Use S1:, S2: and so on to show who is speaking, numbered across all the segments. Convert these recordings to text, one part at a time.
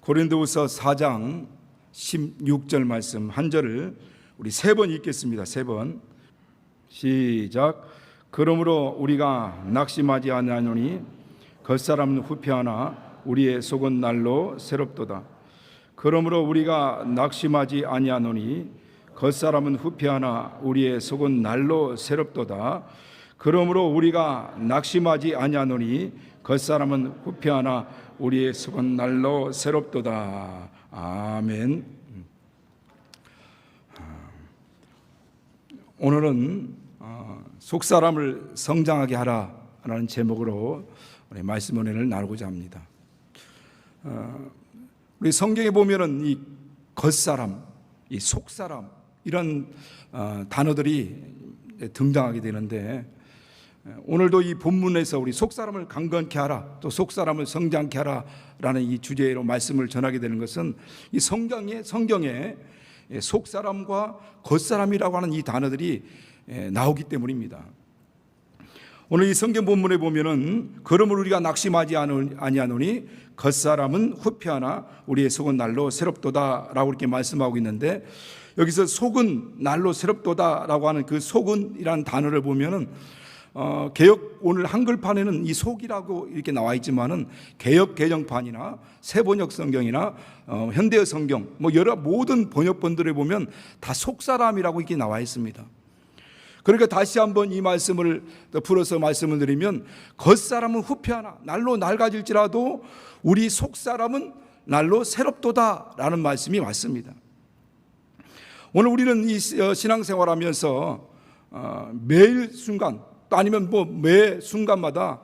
S1: 고린도후서 4장 16절 말씀 한 절을 우리 세 번 읽겠습니다. 세 번. 시작. 그러므로 우리가 낙심하지 아니하노니 겉사람은 후패하나 우리의 속은 날로 새롭도다. 그러므로 우리가 낙심하지 아니하노니 겉사람은 후패하나 우리의 속은 날로 새롭도다. 그러므로 우리가 낙심하지 아니하노니 겉사람은 후패하나 우리의 속은 날로 새롭도다. 아멘. 오늘은 속사람을 성장하게 하라라는 제목으로 우리 말씀 은혜를 나누고자 합니다. 우리 성경에 보면은 이 겉사람, 이 속사람 이런 단어들이 등장하게 되는데, 오늘도 이 본문에서 우리 속사람을 강건케 하라, 또 속사람을 성장케 하라라는 이 주제로 말씀을 전하게 되는 것은 이 성경에 속사람과 겉사람이라고 하는 이 단어들이 나오기 때문입니다. 오늘 이 성경 본문에 보면은 그러므로 우리가 낙심하지 아니하노니 겉사람은 후패하나 우리의 속은 날로 새롭도다라고 이렇게 말씀하고 있는데, 여기서 속은 날로 새롭도다라고 하는 그 속은이라는 단어를 보면은 개역 오늘 한글판에는 이 속이라고 이렇게 나와 있지만은 개역 개정판이나 새번역 성경이나 현대어 성경 뭐 여러 모든 번역본들에 보면 다 속사람이라고 이렇게 나와 있습니다. 그러니까 다시 한번 이 말씀을 풀어서 말씀을 드리면, 겉사람은 후패하나 날로 낡아질지라도 우리 속사람은 날로 새롭도다라는 말씀이 맞습니다. 오늘 우리는 이 신앙생활하면서 매일 순간 또 아니면 매 순간마다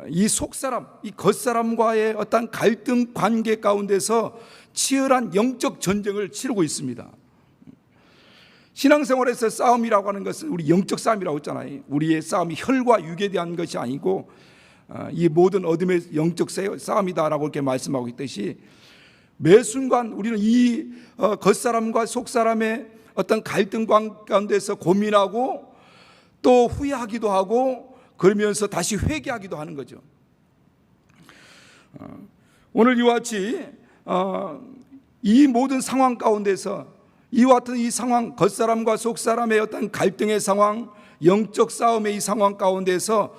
S1: 이 속사람, 이 겉사람과의 어떤 갈등 관계 가운데서 치열한 영적 전쟁을 치르고 있습니다. 신앙생활에서 싸움이라고 하는 것은 우리 영적 싸움이라고 했잖아요. 우리의 싸움이 혈과 육에 대한 것이 아니고 이 모든 어둠의 영적 싸움이다라고 이렇게 말씀하고 있듯이, 매 순간 우리는 이 겉사람과 속사람의 어떤 갈등 가운데서 고민하고 또 후회하기도 하고 그러면서 다시 회개하기도 하는 거죠. 오늘 이와 같이 이 모든 상황 가운데서 이와 같은 이 상황, 겉사람과 속사람의 어떤 갈등의 상황, 영적 싸움의 이 상황 가운데서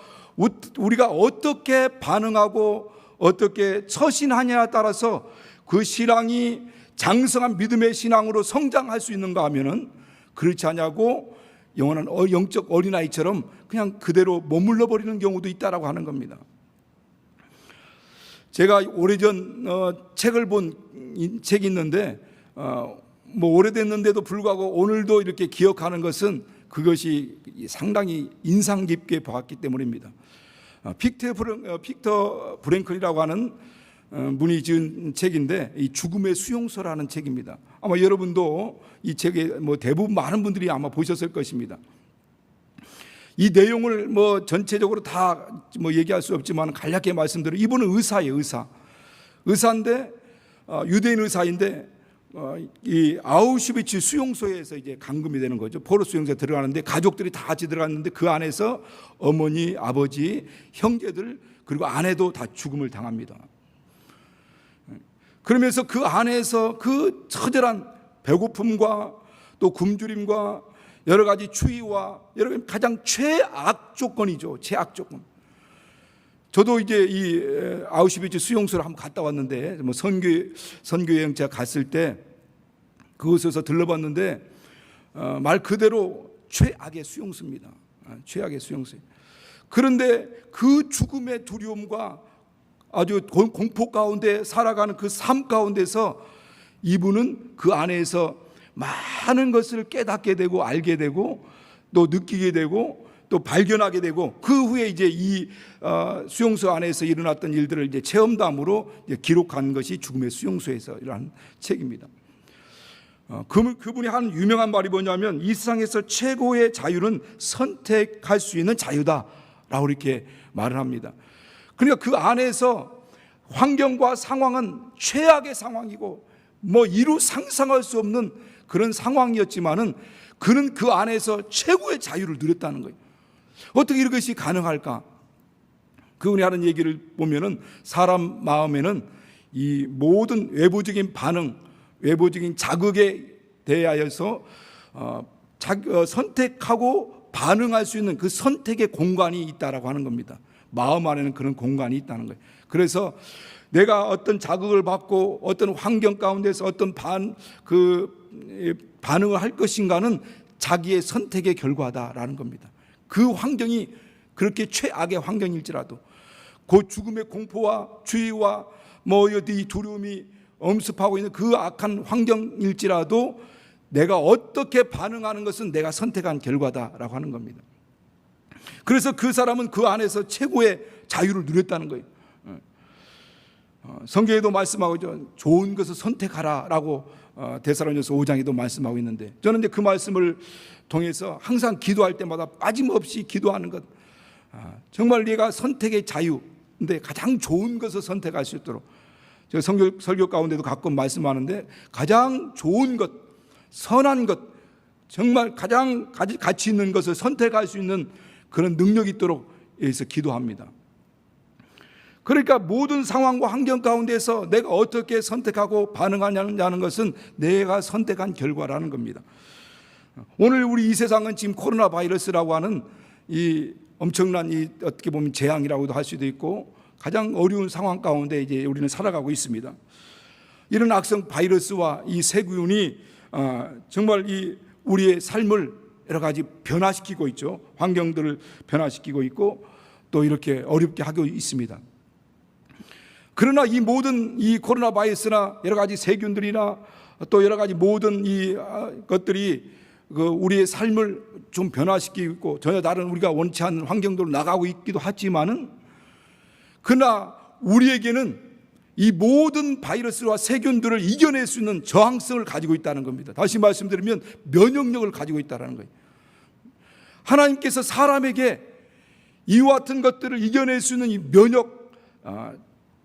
S1: 우리가 어떻게 반응하고 어떻게 처신하냐에 따라서 그 신앙이 장성한 믿음의 신앙으로 성장할 수 있는가 하면은 그렇지 않냐고 영원한 영적 어린아이처럼 그냥 그대로 머물러 버리는 경우도 있다라고 하는 겁니다. 제가 오래전 책을 본 책이 있는데 뭐 오래됐는데도 불구하고 오늘도 이렇게 기억하는 것은 그것이 상당히 인상 깊게 봤기 때문입니다. 빅터 브랭클이라고 하는 분이 지은 책인데, 이 죽음의 수용소라는 책입니다. 아마 여러분도 이 책에 대부분 많은 분들이 아마 보셨을 것입니다. 이 내용을 전체적으로 다 얘기할 수 없지만 간략하게 말씀드려, 이분은 의사예요. 의사인데 유대인 의사인데 이 아우슈비츠 수용소에서 이제 감금이 되는 거죠. 포로 수용소에 들어가는데 가족들이 다 같이 들어갔는데 그 안에서 어머니, 아버지, 형제들 그리고 아내도 다 죽음을 당합니다. 그러면서 그 안에서 그 처절한 배고픔과 또 굶주림과 여러 가지 추위와 여러 가지 가장 최악 조건이죠. 최악 조건. 저도 이제 이 아우슈비츠 수용소를 한번 갔다 왔는데, 선교 여행 제가 갔을 때 그곳에서 들러봤는데 말 그대로 최악의 수용소입니다. 최악의 수용소. 그런데 그 죽음의 두려움과 아주 공포 가운데 살아가는 그 삶 가운데서 이분은 그 안에서 많은 것을 깨닫게 되고 알게 되고 또 느끼게 되고 또 발견하게 되고, 그 후에 이제 이 수용소 안에서 일어났던 일들을 이제 체험담으로 이제 기록한 것이 죽음의 수용소에서 이러한 책입니다. 그분이 한 유명한 말이 뭐냐면, 이 세상에서 최고의 자유는 선택할 수 있는 자유다라고 이렇게 말을 합니다. 그러니까 그 안에서 환경과 상황은 최악의 상황이고 이루 상상할 수 없는 그런 상황이었지만은 그는 그 안에서 최고의 자유를 누렸다는 거예요. 어떻게 이것이 가능할까? 그분이 하는 얘기를 보면은 사람 마음에는 이 모든 외부적인 반응, 외부적인 자극에 대하여서 선택하고 반응할 수 있는 그 선택의 공간이 있다라고 하는 겁니다. 마음 안에는 그런 공간이 있다는 거예요. 그래서 내가 어떤 자극을 받고 어떤 환경 가운데서 어떤 반응을 할 것인가는 자기의 선택의 결과다라는 겁니다. 그 환경이 그렇게 최악의 환경일지라도, 그 죽음의 공포와 주의와 이 두려움이 엄습하고 있는 그 악한 환경일지라도 내가 어떻게 반응하는 것은 내가 선택한 결과다라고 하는 겁니다. 그래서 그 사람은 그 안에서 최고의 자유를 누렸다는 거예요. 성경에도 말씀하고 있죠. 좋은 것을 선택하라라고 데살로니가서 5장에도 말씀하고 있는데, 저는 이제 그 말씀을 통해서 항상 기도할 때마다 빠짐없이 기도하는 것, 정말 네가 선택의 자유, 근데 가장 좋은 것을 선택할 수 있도록, 제가 설교 가운데도 가끔 말씀하는데 가장 좋은 것, 선한 것, 정말 가장 가치 있는 것을 선택할 수 있는 그런 능력이 있도록 여기서 기도합니다. 그러니까 모든 상황과 환경 가운데서 내가 어떻게 선택하고 반응하냐는 것은 내가 선택한 결과라는 겁니다. 오늘 우리 이 세상은 지금 코로나 바이러스라고 하는 이 엄청난 이 어떻게 보면 재앙이라고도 할 수도 있고 가장 어려운 상황 가운데 이제 우리는 살아가고 있습니다. 이런 악성 바이러스와 이 세균이 정말 이 우리의 삶을 여러 가지 변화시키고 있죠. 환경들을 변화시키고 있고 또 이렇게 어렵게 하고 있습니다. 그러나 이 모든 이 코로나 바이러스나 여러 가지 세균들이나 또 여러 가지 모든 이 것들이 우리의 삶을 좀 변화시키고 있고 전혀 다른 우리가 원치 않는 환경들로 나가고 있기도 하지만은, 그러나 우리에게는 이 모든 바이러스와 세균들을 이겨낼 수 있는 저항성을 가지고 있다는 겁니다. 다시 말씀드리면 면역력을 가지고 있다는 거예요. 하나님께서 사람에게 이와 같은 것들을 이겨낼 수 있는 이 면역,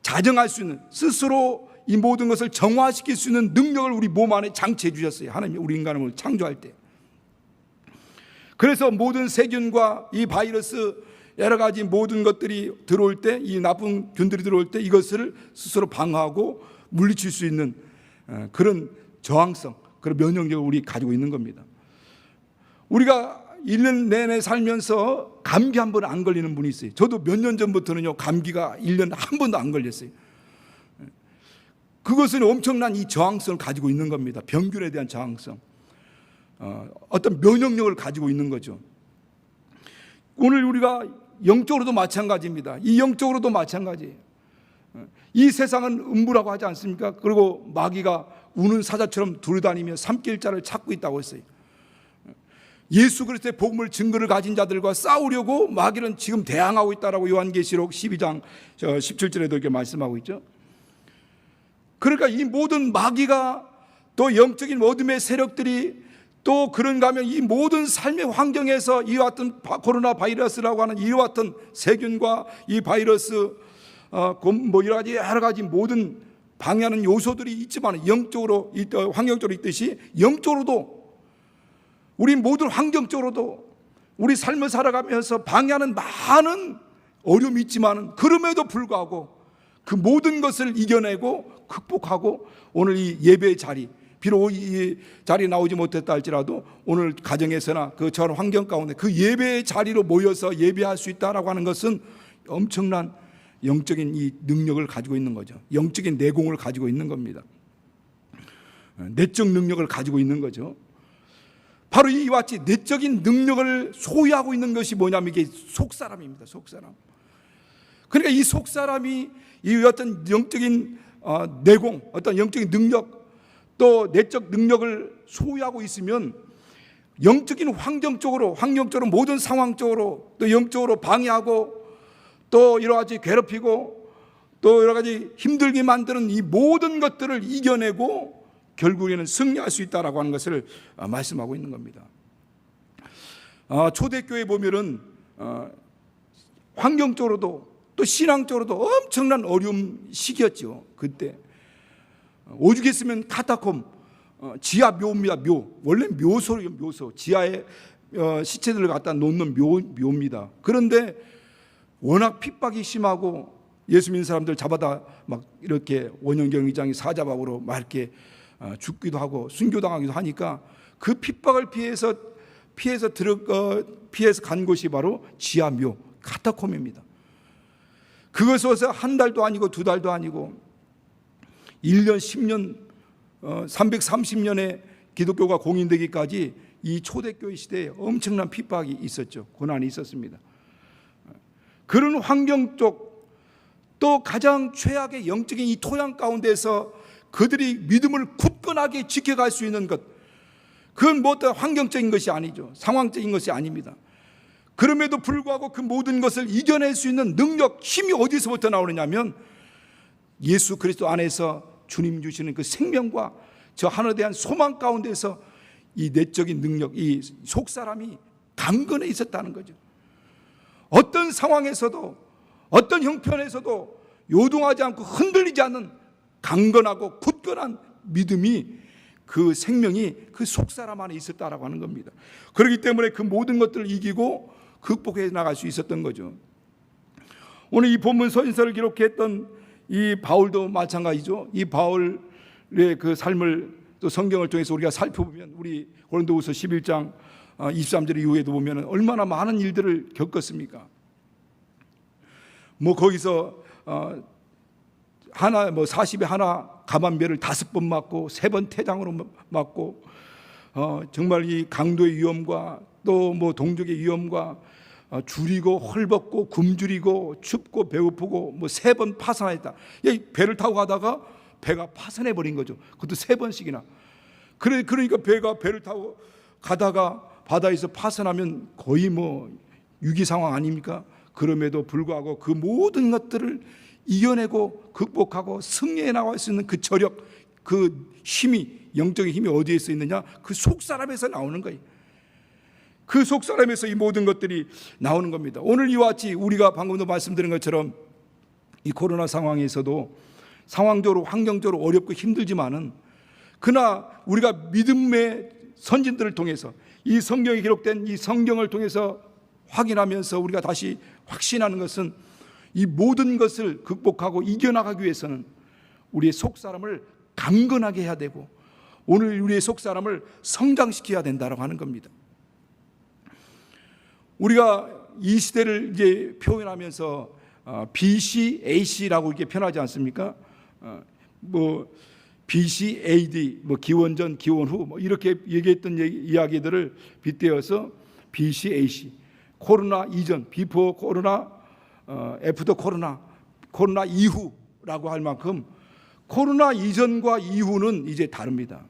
S1: 자정할 수 있는, 스스로 이 모든 것을 정화시킬 수 있는 능력을 우리 몸 안에 장치해 주셨어요. 하나님이 우리 인간을 창조할 때. 그래서 모든 세균과 이 바이러스 여러 가지 모든 것들이 들어올 때, 이 나쁜 균들이 들어올 때 이것을 스스로 방어하고 물리칠 수 있는 그런 저항성, 그런 면역력을 우리 가지고 있는 겁니다. 우리가 1년 내내 살면서 감기 한 번 안 걸리는 분이 있어요. 저도 몇 년 전부터는요, 감기가 1년에 한 번도 안 걸렸어요. 그것은 엄청난 이 저항성을 가지고 있는 겁니다. 병균에 대한 저항성, 어떤 면역력을 가지고 있는 거죠. 오늘 우리가 영적으로도 마찬가지입니다. 이 영적으로도 마찬가지예요. 이 세상은 음부라고 하지 않습니까? 그리고 마귀가 우는 사자처럼 두루다니며 삼킬 자를 찾고 있다고 했어요. 예수 그리스도의 복음을 증거를 가진 자들과 싸우려고 마귀는 지금 대항하고 있다라고 요한계시록 12장 17절에도 이렇게 말씀하고 있죠. 그러니까 이 모든 마귀가 또 영적인 어둠의 세력들이 또 그런가 하면 이 모든 삶의 환경에서 이와 같은 코로나 바이러스라고 하는 이와 같은 세균과 이 바이러스 여러 가지 모든 방해하는 요소들이 있지만, 영적으로 환경적으로 있듯이 영적으로도 우리 모든 환경적으로도 우리 삶을 살아가면서 방해하는 많은 어려움이 있지만, 그럼에도 불구하고 그 모든 것을 이겨내고 극복하고 오늘 이 예배의 자리, 비록 이 자리에 나오지 못했다 할지라도 오늘 가정에서나 그 저런 환경 가운데 그 예배의 자리로 모여서 예배할 수 있다라고 하는 것은 엄청난 영적인 이 능력을 가지고 있는 거죠. 영적인 내공을 가지고 있는 겁니다. 내적 능력을 가지고 있는 거죠. 바로 이와 같이 내적인 능력을 소유하고 있는 것이 뭐냐면 이게 속사람입니다. 속사람. 그러니까 이 속사람이 이 어떤 영적인 내공, 어떤 영적인 능력, 또 내적 능력을 소유하고 있으면 영적인 환경적으로 모든 상황적으로 또 영적으로 방해하고 또 여러 가지 괴롭히고 또 여러 가지 힘들게 만드는 이 모든 것들을 이겨내고 결국에는 승리할 수 있다라고 하는 것을 말씀하고 있는 겁니다. 초대교회 보면은 환경적으로도 또 신앙적으로도 엄청난 어려움 시기였죠. 그때 오죽했으면 카타콤, 지하 묘입니다. 묘. 원래 묘소예요. 묘소. 지하에 시체들을 갖다 놓는 묘입니다. 그런데 워낙 핍박이 심하고 예수 믿는 사람들 잡아다 막 이렇게 원형경기장이 사자박으로 막 이렇게 죽기도 하고 순교당하기도 하니까 그 핍박을 피해서 간 곳이 바로 지하묘 카타콤입니다. 그것에서 한 달도 아니고 두 달도 아니고 1년 10년 330년의 기독교가 공인되기까지 이 초대교회 시대에 엄청난 핍박이 있었죠. 고난이 있었습니다. 그런 환경 쪽 또 가장 최악의 영적인 이 토양 가운데서 그들이 믿음을 굳건하게 지켜갈 수 있는 것, 그건 뭐 어떤 환경적인 것이 아니죠. 상황적인 것이 아닙니다. 그럼에도 불구하고 그 모든 것을 이겨낼 수 있는 능력, 힘이 어디서부터 나오느냐면 예수 그리스도 안에서 주님 주시는 그 생명과 저 하늘에 대한 소망 가운데서 이 내적인 능력, 이 속사람이 강건해 있었다는 거죠. 어떤 상황에서도 어떤 형편에서도 요동하지 않고 흔들리지 않는 강건하고 굳건한 믿음이, 그 생명이 그 속사람 안에 있었다라고 하는 겁니다. 그렇기 때문에 그 모든 것들을 이기고 극복해 나갈 수 있었던 거죠. 오늘 이 본문 서신서를 기록했던 이 바울도 마찬가지죠. 이 바울의 그 삶을 또 성경을 통해서 우리가 살펴보면 우리 고린도후서 11장 23절 이후에도 보면 얼마나 많은 일들을 겪었습니까? 뭐 거기서 하나 뭐 40에 하나 가만배를 5번 맞고 3번 태장으로 맞고 정말 이 강도의 위험과 또 뭐 동족의 위험과 줄이고 헐벗고 굶주리고 춥고 배고프고 뭐 3번 파산했다. 배를 타고 가다가 배가 파산해 버린 거죠. 그것도 3번씩이나. 그러니까 배를 타고 가다가 바다에서 파산하면 거의 뭐 위기 상황 아닙니까? 그럼에도 불구하고 그 모든 것들을 이겨내고 극복하고 승리해 나갈 수 있는 그 저력, 그 힘이, 영적인 힘이 어디에서 있느냐? 그 속사람에서 나오는 거예요. 그 속사람에서 이 모든 것들이 나오는 겁니다. 오늘 이와 같이 우리가 방금도 말씀드린 것처럼 이 코로나 상황에서도 상황적으로 환경적으로 어렵고 힘들지만은 그러나 우리가 믿음의 선진들을 통해서 이 성경에 기록된 이 성경을 통해서 확인하면서 우리가 다시 확신하는 것은 이 모든 것을 극복하고 이겨나가기 위해서는 우리의 속사람을 강건하게 해야 되고 오늘 우리의 속사람을 성장시켜야 된다고 하는 겁니다. 우리가 이 시대를 이제 표현하면서 BC, AC라고 이렇게 표현하지 않습니까? 뭐 BC, AD, 뭐 기원전, 기원 후 뭐 이렇게 얘기했던 이야기들을 빗대어서 BC, AC. 코로나 이전, 비포 코로나, 애프터 코로나, 코로나 이후라고 할 만큼 코로나 이전과 이후는 이제 다릅니다.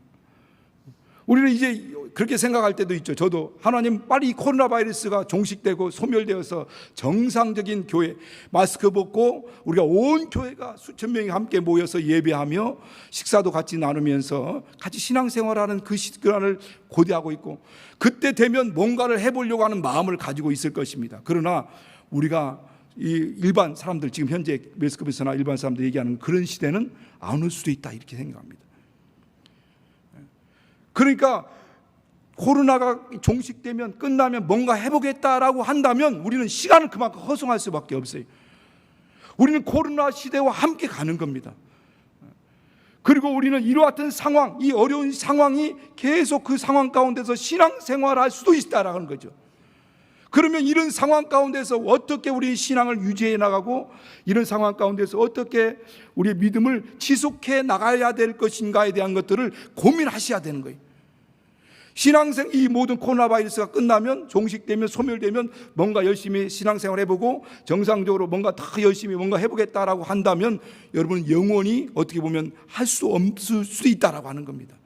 S1: 우리는 이제 그렇게 생각할 때도 있죠. 저도 하나님 빨리 이 코로나 바이러스가 종식되고 소멸되어서 정상적인 교회, 마스크 벗고 우리가 온 교회가 수천 명이 함께 모여서 예배하며 식사도 같이 나누면서 같이 신앙생활하는 그 시간을 고대하고 있고 그때 되면 뭔가를 해보려고 하는 마음을 가지고 있을 것입니다. 그러나 우리가 이 일반 사람들 지금 현재 매스컴에서나 일반 사람들 얘기하는 그런 시대는 안 올 수도 있다 이렇게 생각합니다. 그러니까 코로나가 종식되면 끝나면 뭔가 해보겠다라고 한다면 우리는 시간을 그만큼 허송할 수밖에 없어요. 우리는 코로나 시대와 함께 가는 겁니다. 그리고 우리는 이와 같은 상황, 이 어려운 상황이 계속 그 상황 가운데서 신앙생활할 수도 있다라는 거죠. 그러면 이런 상황 가운데서 어떻게 우리 신앙을 유지해 나가고 이런 상황 가운데서 어떻게 우리의 믿음을 지속해 나가야 될 것인가에 대한 것들을 고민하셔야 되는 거예요. 신앙생 이 모든 코로나 바이러스가 끝나면 종식되면 소멸되면 뭔가 열심히 신앙생활 해보고 정상적으로 뭔가 다 열심히 뭔가 해보겠다라고 한다면 여러분은 영원히 어떻게 보면 할 수 없을 수도 있다라고 하는 겁니다.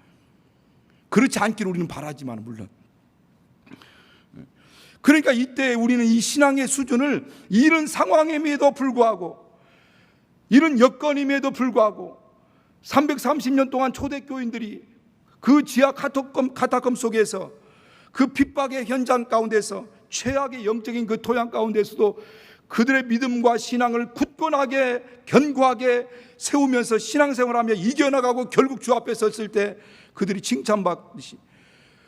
S1: 그렇지 않기를 우리는 바라지만 물론 그러니까 이때 우리는 이 신앙의 수준을 이런 상황임에도 불구하고 이런 여건임에도 불구하고 330년 동안 초대교인들이 그 지하 카타콤 속에서 그 핍박의 현장 가운데서 최악의 영적인 그 토양 가운데서도 그들의 믿음과 신앙을 굳건하게 견고하게 세우면서 신앙생활하며 이겨나가고 결국 주 앞에 섰을 때 그들이 칭찬받듯이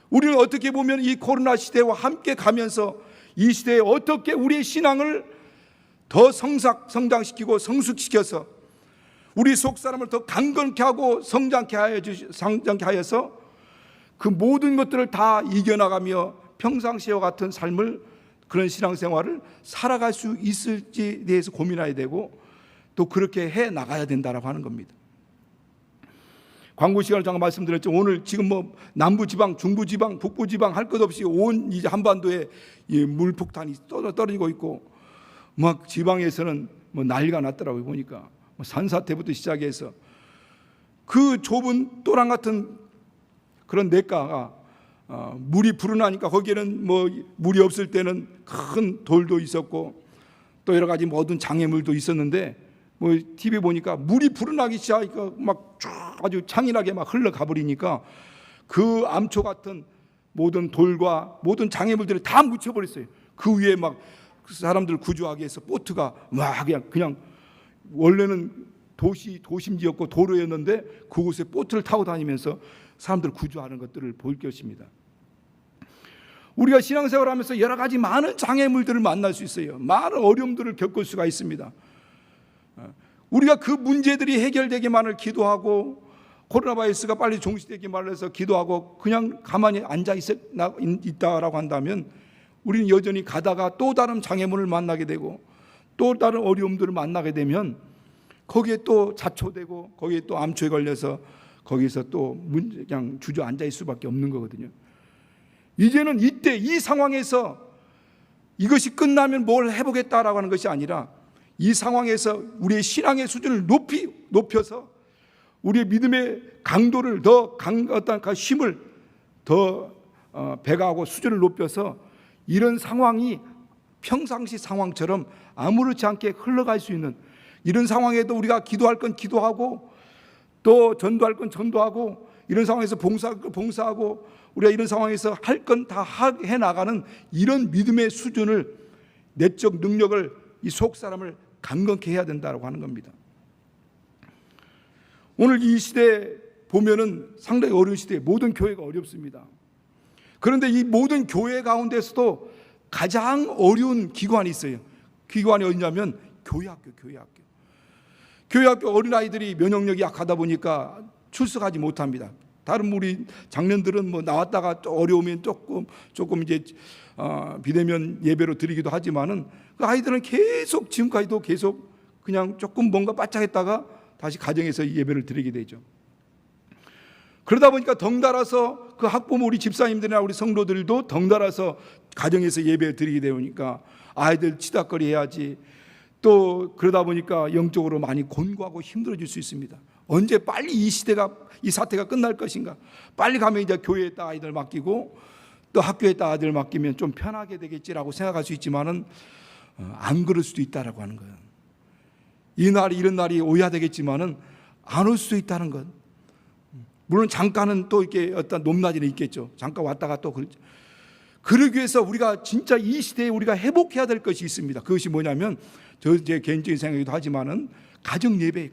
S1: 우리는 어떻게 보면 이 코로나 시대와 함께 가면서 이 시대에 어떻게 우리의 신앙을 더 성장시키고 성숙시켜서 우리 속 사람을 더 강건케 하고 성장케 하여서 그 모든 것들을 다 이겨나가며 평상시와 같은 삶을, 그런 신앙생활을 살아갈 수 있을지에 대해서 고민해야 되고 또 그렇게 해 나가야 된다라고 하는 겁니다. 광고 시간을 잠깐 말씀드렸죠. 오늘 지금 뭐 남부지방, 중부지방, 북부지방 할 것 없이 온 이제 한반도에 이 물폭탄이 떨어지고 있고, 막 지방에서는 뭐 난리가 났더라고요. 보니까 뭐 산사태부터 시작해서 그 좁은 또랑 같은 그런 냇가가 물이 불어나니까 거기에는 뭐 물이 없을 때는 큰 돌도 있었고 또 여러 가지 모든 장애물도 있었는데, 뭐 TV 보니까 물이 불어나기 시작하니까 막 쫙 아주 창인하게 막 흘러가 버리니까 그 암초 같은 모든 돌과 모든 장애물들을 다 묻혀버렸어요. 그 위에 막 사람들 구조하기 위해서 보트가 막 그냥 원래는 도심지였고 도로였는데 그곳에 보트를 타고 다니면서 사람들 구조하는 것들을 볼 것입니다. 우리가 신앙생활을 하면서 여러 가지 많은 장애물들을 만날 수 있어요. 많은 어려움들을 겪을 수가 있습니다. 우리가 그 문제들이 해결되기만을 기도하고 코로나 바이러스가 빨리 종식되기만을 해서 기도하고 그냥 가만히 앉아 있다라고 한다면 우리는 여전히 가다가 또 다른 장애물을 만나게 되고 또 다른 어려움들을 만나게 되면 거기에 또 자초되고 거기에 또 암초에 걸려서 거기서 또 그냥 주저앉아 있을 수밖에 없는 거거든요. 이제는 이때 이 상황에서 이것이 끝나면 뭘 해보겠다라고 하는 것이 아니라 이 상황에서 우리의 신앙의 수준을 높여서 우리의 믿음의 강도를 어떤 그 힘을 더 배가하고 수준을 높여서 이런 상황이 평상시 상황처럼 아무렇지 않게 흘러갈 수 있는 이런 상황에도 우리가 기도할 건 기도하고 또 전도할 건 전도하고 이런 상황에서 봉사하고 우리가 이런 상황에서 할 건 다 해나가는 이런 믿음의 수준을, 내적 능력을 이 속 사람을 강건케 해야 된다고 하는 겁니다. 오늘 이 시대에 보면은 상당히 어려운 시대에 모든 교회가 어렵습니다. 그런데 이 모든 교회 가운데서도 가장 어려운 기관이 있어요. 기관이 어디냐면 교회학교. 교회학교 어린아이들이 면역력이 약하다 보니까 출석하지 못합니다. 다른 우리 장년들은 뭐 나왔다가 또 어려우면 조금 이제 비대면 예배로 드리기도 하지만은 그 아이들은 계속 지금까지도 계속 그냥 조금 뭔가 바짝했다가 다시 가정에서 예배를 드리게 되죠. 그러다 보니까 덩달아서 그 학부모 우리 집사님들이나 우리 성도들도 덩달아서 가정에서 예배를 드리게 되니까 아이들 치닥거리 해야지, 또 그러다 보니까 영적으로 많이 곤고하고 힘들어질 수 있습니다. 언제 빨리 이 사태가 끝날 것인가? 빨리 가면 이제 교회에다 아이들 맡기고 또 학교에다 아이들 맡기면 좀 편하게 되겠지라고 생각할 수 있지만은 안 그럴 수도 있다라고 하는 거예요. 이런 날이 오야 되겠지만은 안 올 수도 있다는 것. 물론 잠깐은 또 이렇게 어떤 높낮이는 있겠죠. 잠깐 왔다가 또 그렇죠. 그러기 위해서 우리가 진짜 이 시대에 우리가 회복해야 될 것이 있습니다. 그것이 뭐냐면 제 개인적인 생각이기도 하지만은 가정 예배.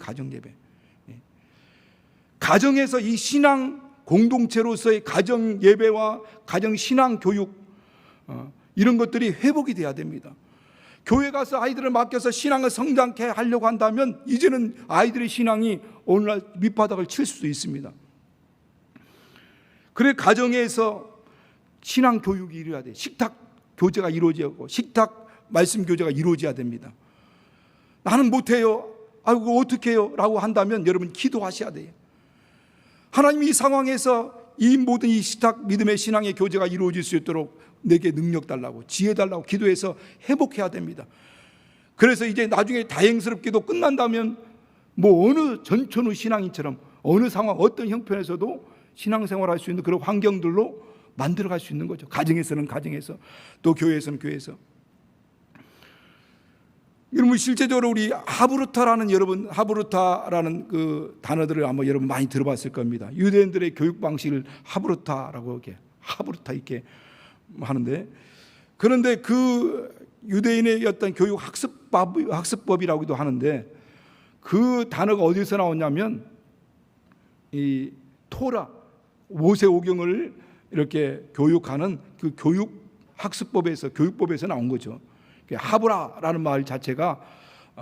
S1: 가정에서 이 신앙 공동체로서의 가정 예배와 가정 신앙 교육 이런 것들이 회복이 돼야 됩니다. 교회 가서 아이들을 맡겨서 신앙을 성장케 하려고 한다면 이제는 아이들의 신앙이 오늘날 밑바닥을 칠 수도 있습니다. 그래 가정에서 신앙 교육이 이루어야 돼. 식탁 교제가 이루어지고 식탁 말씀 교제가 이루어져야 됩니다. 나는 못해요. 아이고 어떻게 해요? 라고 한다면 여러분 기도하셔야 돼요. 하나님 이 상황에서 이 모든 이 식탁 믿음의 신앙의 교제가 이루어질 수 있도록 내게 능력 달라고 지혜 달라고 기도해서 회복해야 됩니다. 그래서 이제 나중에 다행스럽게도 끝난다면 뭐 어느 전천후 신앙인처럼 어느 상황 어떤 형편에서도 신앙생활할 수 있는 그런 환경들로 만들어갈 수 있는 거죠. 가정에서는 가정에서 또 교회에서는 교회에서. 여러분 실제적으로 우리 하브루타라는 그 단어들을 아마 여러분 많이 들어봤을 겁니다. 유대인들의 교육 방식을 하브루타 이렇게 하는데, 그런데 그 유대인의 어떤 교육 학습법이라고도 하는데 그 단어가 어디서 나왔냐면 이 토라 모세오경을 이렇게 교육하는 그 교육법에서 나온 거죠. 하브라라는 말 자체가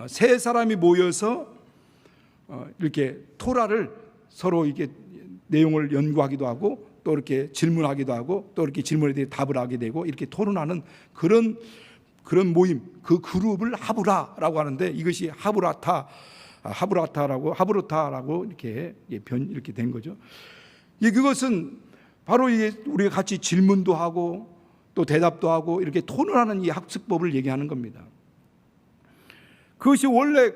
S1: 세 사람이 모여서 이렇게 토라를 서로 이렇게 내용을 연구하기도 하고 또 이렇게 질문하기도 하고 또 이렇게 질문에 대해 답을 하게 되고 이렇게 토론하는 그런 모임, 그 그룹을 하브라라고 하는데, 이것이 하브로타라고 이렇게 된 거죠. 그것은 바로 이게 우리가 같이 질문도 하고 또 대답도 하고 이렇게 토론하는 이 학습법을 얘기하는 겁니다. 그것이 원래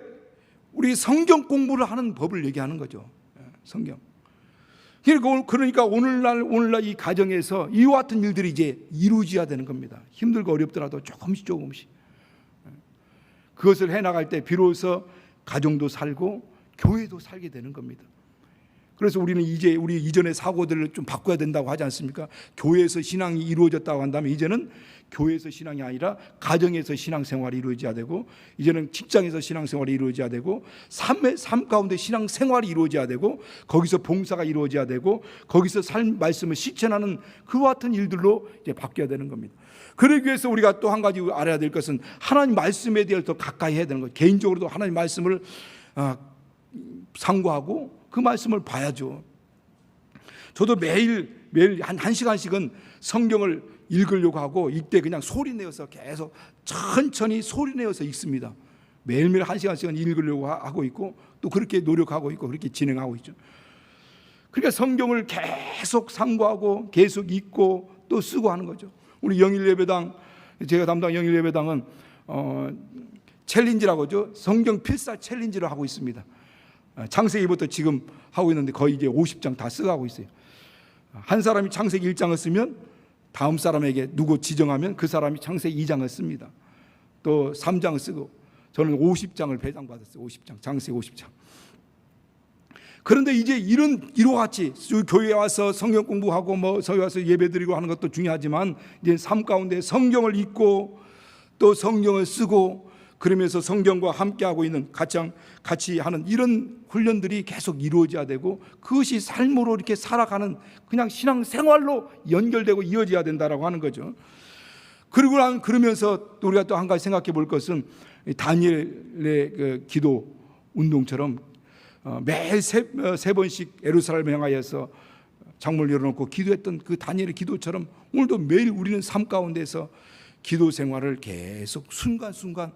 S1: 우리 성경 공부를 하는 법을 얘기하는 거죠. 성경. 그러니까 오늘날 이 가정에서 이와 같은 일들이 이제 이루어져야 되는 겁니다. 힘들고 어렵더라도 조금씩 그것을 해나갈 때 비로소 가정도 살고 교회도 살게 되는 겁니다. 그래서 우리는 이제 우리 이전의 사고들을 좀 바꿔야 된다고 하지 않습니까? 교회에서 신앙이 이루어졌다고 한다면 이제는 교회에서 신앙이 아니라 가정에서 신앙생활이 이루어져야 되고, 이제는 직장에서 신앙생활이 이루어져야 되고, 삶 가운데 신앙생활이 이루어져야 되고, 거기서 봉사가 이루어져야 되고, 거기서 말씀을 실천하는 그와 같은 일들로 이제 바뀌어야 되는 겁니다. 그러기 위해서 우리가 또 한 가지 알아야 될 것은 하나님 말씀에 대해 더 가까이 해야 되는 거예요. 개인적으로도 하나님 말씀을 상고하고 그 말씀을 봐야죠. 저도 매일 한 시간씩은 성경을 읽으려고 하고, 이때 그냥 소리내어서 계속 천천히 소리내어서 읽습니다. 매일매일 한 시간씩은 읽으려고 하고 있고 또 그렇게 노력하고 있고 그렇게 진행하고 있죠. 그러니까 성경을 계속 상고하고 계속 읽고 또 쓰고 하는 거죠. 우리 영일예배당, 제가 담당 영일예배당은 챌린지라고 하죠. 성경 필사 챌린지를 하고 있습니다. 창세기부터 지금 하고 있는데 거의 이제 50장 다 써가고 있어요. 한 사람이 창세기 1장을 쓰면 다음 사람에게 누구 지정하면 그 사람이 창세기 2장을 씁니다. 또 3장을 쓰고, 저는 50장을 배당받았어요. 50장, 창세기 50장. 그런데 이제 이와 같이 교회에 와서 성경 공부하고 저희 와서 예배드리고 하는 것도 중요하지만, 이제 삶 가운데 성경을 읽고 또 성경을 쓰고 그러면서 성경과 함께하고 있는 같이 하는 이런 훈련들이 계속 이루어져야 되고, 그것이 삶으로 이렇게 살아가는 그냥 신앙생활로 연결되고 이어져야 된다라고 하는 거죠. 그러면서 우리가 또 한 가지 생각해 볼 것은 다니엘의 그 기도 운동처럼 매일 세 번씩 예루살렘을 향하여서 창문을 열어놓고 기도했던 그 다니엘의 기도처럼 오늘도 매일 우리는 삶 가운데서 기도 생활을 계속 순간순간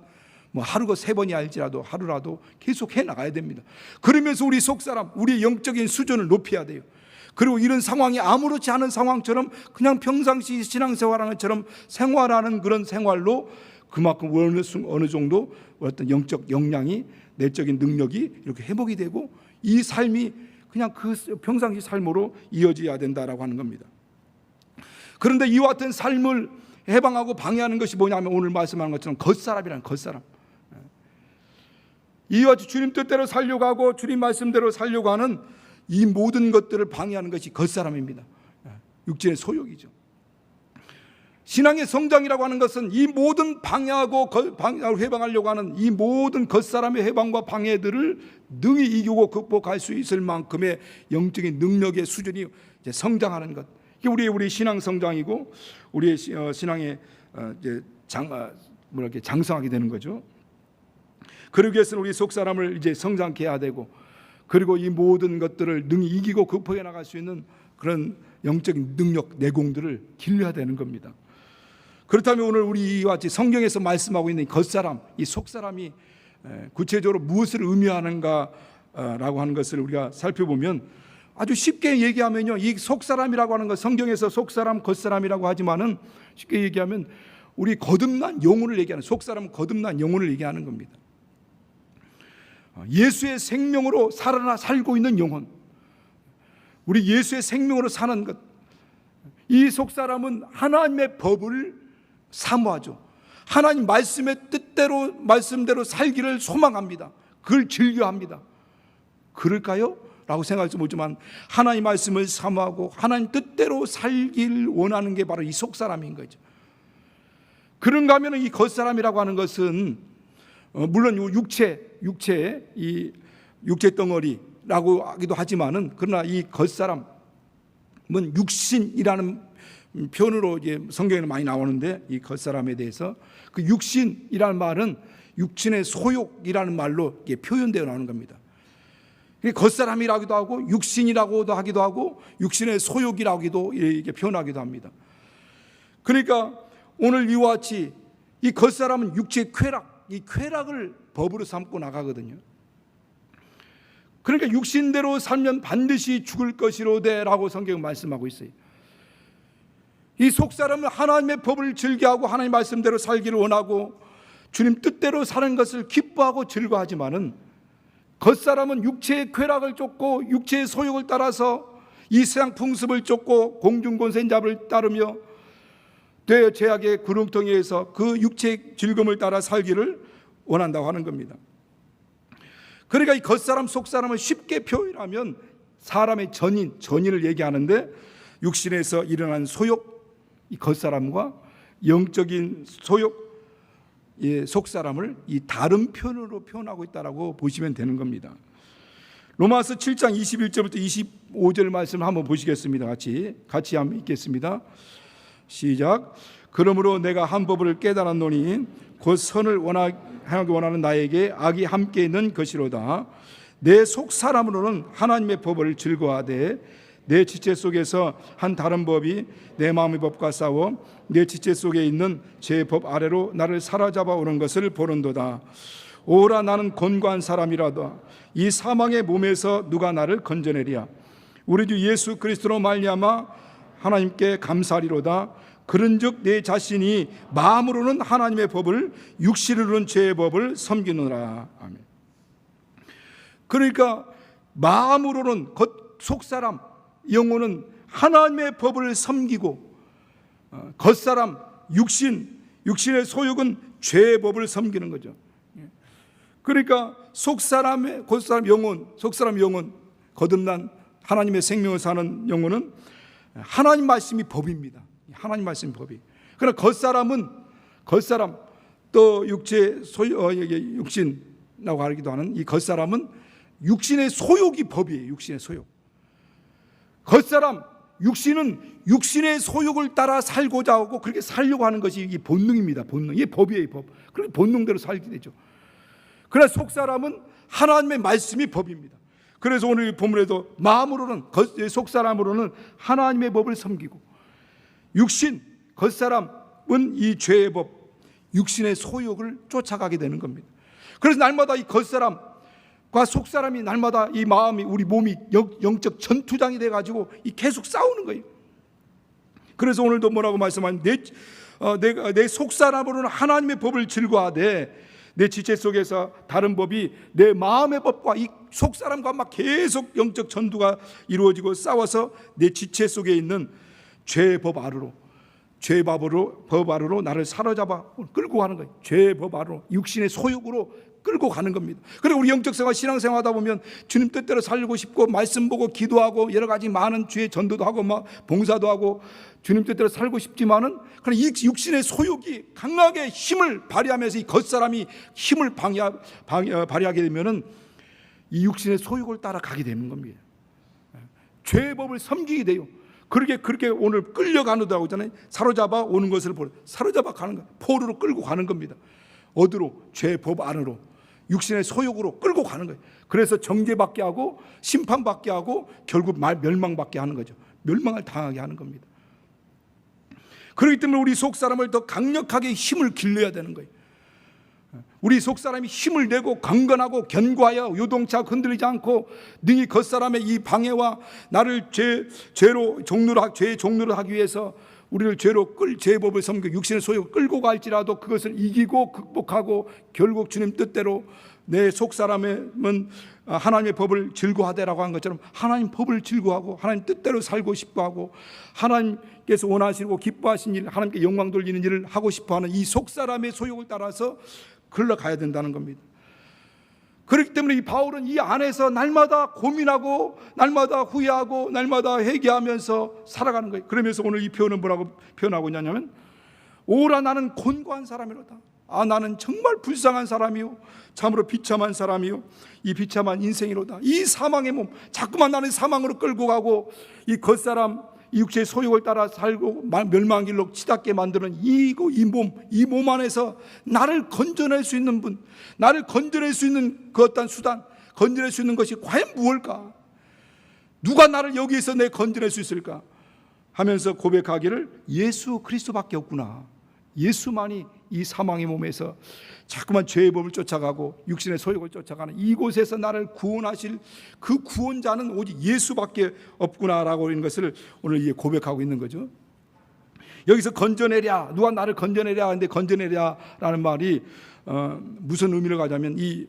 S1: 하루가 3번이 알지라도 하루라도 계속 해나가야 됩니다. 그러면서 우리 속사람, 우리의 영적인 수준을 높여야 돼요. 그리고 이런 상황이 아무렇지 않은 상황처럼 그냥 평상시 신앙생활하는 것처럼 생활하는 그런 생활로 그만큼 어느 정도 어떤 영적 역량이, 내적인 능력이 이렇게 회복이 되고 이 삶이 그냥 그 평상시 삶으로 이어져야 된다라고 하는 겁니다. 그런데 이와 같은 삶을 해방하고 방해하는 것이 뭐냐면 오늘 말씀하는 것처럼 겉사람이라는 겉사람. 이와 같이 주님 뜻대로 살려고 하고 주님 말씀대로 살려고 하는 이 모든 것들을 방해하는 것이 겉사람입니다. 육신의 소욕이죠. 신앙의 성장이라고 하는 것은 이 모든 방해하고 해방하려고 하는 이 모든 겉사람의 해방과 방해들을 능히 이기고 극복할 수 있을 만큼의 영적인 능력의 수준이 이제 성장하는 것. 이게 우리 신앙 성장이고 우리의 신앙의 이제 장성하게 되는 거죠. 그러기 위해서는 우리 속 사람을 이제 성장케 해야 되고, 그리고 이 모든 것들을 능히 이기고 극복해 나갈 수 있는 그런 영적인 능력, 내공들을 길러야 되는 겁니다. 그렇다면 오늘 우리와 같이 성경에서 말씀하고 있는 겉사람, 이 속사람이 구체적으로 무엇을 의미하는가라고 하는 것을 우리가 살펴보면, 아주 쉽게 얘기하면요, 이 속사람이라고 하는 것, 성경에서 속사람, 겉사람이라고 하지만은 쉽게 얘기하면 우리 거듭난 영혼을 얘기하는, 속사람은 거듭난 영혼을 얘기하는 겁니다. 예수의 생명으로 살고 있는 영혼, 우리 예수의 생명으로 사는 것, 이 속사람은 하나님의 법을 사모하죠. 하나님 말씀의 뜻대로 말씀대로 살기를 소망합니다. 그걸 즐겨합니다. 그럴까요? 라고 생각할지 모르지만 하나님 말씀을 사모하고 하나님 뜻대로 살길 원하는 게 바로 이 속사람인 거죠. 그런가 하면 이 겉사람이라고 하는 것은 물론 이 육체 덩어리라고 하기도 하지만은, 그러나 이 겉사람은 육신이라는 표현으로 이제 성경에 많이 나오는데, 이 겉사람에 대해서 그 육신이라는 말은 육신의 소욕이라는 말로 이게 표현되어 나오는 겁니다. 겉사람이라고도 하고 육신이라고도 하기도 하고 육신의 소욕이라고도 이렇게 표현하기도 합니다. 그러니까 오늘 이와 같이 이 겉사람은 육체의 쾌락, 이 쾌락을 법으로 삼고 나가거든요. 그러니까 육신대로 살면 반드시 죽을 것이로되라고 성경은 말씀하고 있어요. 이 속사람은 하나님의 법을 즐겨하고 하나님 말씀대로 살기를 원하고 주님 뜻대로 사는 것을 기뻐하고 즐거워하지만은, 겉사람은 육체의 쾌락을 쫓고 육체의 소욕을 따라서 이 세상 풍습을 쫓고 공중권세잡을 따르며 죄악의 구렁텅이에서 그 육체의 즐거움을 따라 살기를 원한다고 하는 겁니다. 그러니까 이 겉사람 속사람을 쉽게 표현하면 사람의 전인을 얘기하는데, 육신에서 일어난 소욕, 이 겉사람과 영적인 소욕, 속사람을 이 다른 표현으로 표현하고 있다라고 보시면 되는 겁니다. 로마서 7장 21절부터 25절 말씀 한번 보시겠습니다. 같이 한번 읽겠습니다. 시작. 그러므로 내가 한 법을 깨달았노니 곧 선을 행하기 원하는 나에게 악이 함께 있는 것이로다. 내 속 사람으로는 하나님의 법을 즐거워하되 내 지체 속에서 한 다른 법이 내 마음의 법과 싸워 내 지체 속에 있는 제 법 아래로 나를 사로잡아 오는 것을 보는도다. 오라, 나는 곤고한 사람이라도 이 사망의 몸에서 누가 나를 건져내리야. 우리 주 예수 그리스도로 말미암아 하나님께 감사하리로다. 그런즉 내 자신이 마음으로는 하나님의 법을, 육신으로는 죄의 법을 섬기느라. 아멘. 그러니까 마음으로는 속사람, 영혼은 하나님의 법을 섬기고, 겉사람, 육신의 소욕은 죄의 법을 섬기는 거죠. 그러니까 속사람의 겉사람 영혼, 거듭난 하나님의 생명을 사는 영혼은 하나님 말씀이 법입니다. 하나님 말씀이 법이. 그러나 겉사람 또 육신이라고 하기도 하는 이 겉사람은 육신의 소욕이 법이에요. 육신의 소욕. 겉사람 육신은 육신의 소욕을 따라 살고자 하고 그렇게 살려고 하는 것이 이 본능입니다. 본능. 이게 법이에요, 법. 그렇게 본능대로 살게 되죠. 그러나 속사람은 하나님의 말씀이 법입니다. 그래서 오늘 본문에도 마음으로는, 속사람으로는 하나님의 법을 섬기고, 겉사람은 이 죄의 법, 육신의 소욕을 쫓아가게 되는 겁니다. 그래서 날마다 이 겉사람과 속사람이 날마다 이 마음이, 우리 몸이 영적 전투장이 돼가지고 계속 싸우는 거예요. 그래서 오늘도 뭐라고 말씀하면 내 속사람으로는 하나님의 법을 즐거워하되 내 지체 속에서 다른 법이 내 마음의 법과 이 속사람과 막 계속 영적 전투가 이루어지고 싸워서 내 지체 속에 있는 죄의 법 아래로, 법 아래로 나를 사로잡아 끌고 가는 거예요. 죄의 법 아래로, 육신의 소욕으로 끌고 가는 겁니다. 그리고 우리 영적 생활, 신앙생활 하다 보면 주님 뜻대로 살고 싶고 말씀 보고 기도하고 여러 가지 많은 주의 전도도 하고 막 봉사도 하고 주님 뜻대로 살고 싶지만은, 그러나 이 육신의 소욕이 강하게 힘을 발휘하면서 이 겉사람이 힘을 발휘하게 되면은 이 육신의 소욕을 따라가게 되는 겁니다. 죄의 법을 섬기게 돼요. 그렇게 오늘 끌려가는다고 하잖아요. 사로잡아 오는 것을 사로잡아 가는 거, 포로로 끌고 가는 겁니다. 어디로? 죄의 법 안으로, 육신의 소욕으로 끌고 가는 거예요. 그래서 정죄받게 하고 심판받게 하고 결국 멸망받게 하는 거죠. 멸망을 당하게 하는 겁니다. 그렇기 때문에 우리 속사람을 더 강력하게 힘을 길러야 되는 거예요. 우리 속사람이 힘을 내고 강건하고 견고하여 요동치 흔들리지 않고 능히 겉사람의 이 방해와 나를 죄의 종로를 하기 위해서 우리를 죄의 법을 섬기고 육신의 소욕을 끌고 갈지라도 그것을 이기고 극복하고 결국 주님 뜻대로 내 속사람은 하나님의 법을 즐거워하되라고 한 것처럼 하나님 법을 즐거워하고 하나님 뜻대로 살고 싶어하고 하나님께서 원하시고 기뻐하신 일, 하나님께 영광 돌리는 일을 하고 싶어하는 이 속사람의 소욕을 따라서 흘러가야 된다는 겁니다. 그렇기 때문에 이 바울은 이 안에서 날마다 고민하고 날마다 후회하고 날마다 회개하면서 살아가는 거예요. 그러면서 오늘 이 표현은 뭐라고 표현하고 있냐면, 오라, 나는 곤고한 사람이로다. 나는 정말 불쌍한 사람이요, 참으로 비참한 사람이요, 이 비참한 인생이로다. 이 사망의 몸, 자꾸만 나는 사망으로 끌고 가고 이 겉사람, 이 육체의 소욕을 따라 살고 멸망한 길로 치닫게 만드는 이 몸 안에서 나를 건져낼 수 있는 분, 나를 건져낼 수 있는 그 어떤 수단, 건져낼 수 있는 것이 과연 무엇일까? 누가 나를 여기에서 내 건져낼 수 있을까? 하면서 고백하기를 예수 그리스도밖에 없구나. 예수만이 이 사망의 몸에서 자꾸만 죄의 법을 쫓아가고 육신의 소욕을 쫓아가는 이곳에서 나를 구원하실 그 구원자는 오직 예수밖에 없구나라고 하는 것을 오늘 고백하고 있는 거죠. 여기서 건져내랴, 누가 나를 건져내랴 하는데 건져내랴라는 말이 무슨 의미를 가자면 이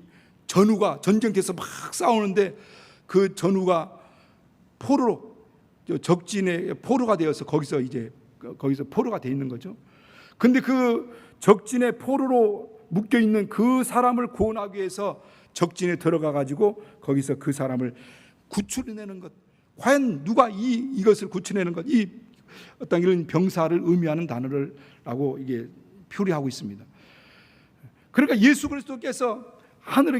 S1: 전우가 전쟁터에서 막 싸우는데 그 전우가 포로로 적진의 포로가 되어서 거기서 포로가 돼 있는 거죠. 근데 그 적진의 포로로 묶여 있는 그 사람을 구원하기 위해서 적진에 들어가 가지고 거기서 그 사람을 구출해내는 것. 과연 누가 이것을 구출해내는 것? 이 어떤 이런 병사를 의미하는 단어를라고 이게 표리하고 있습니다. 그러니까 예수 그리스도께서 하늘에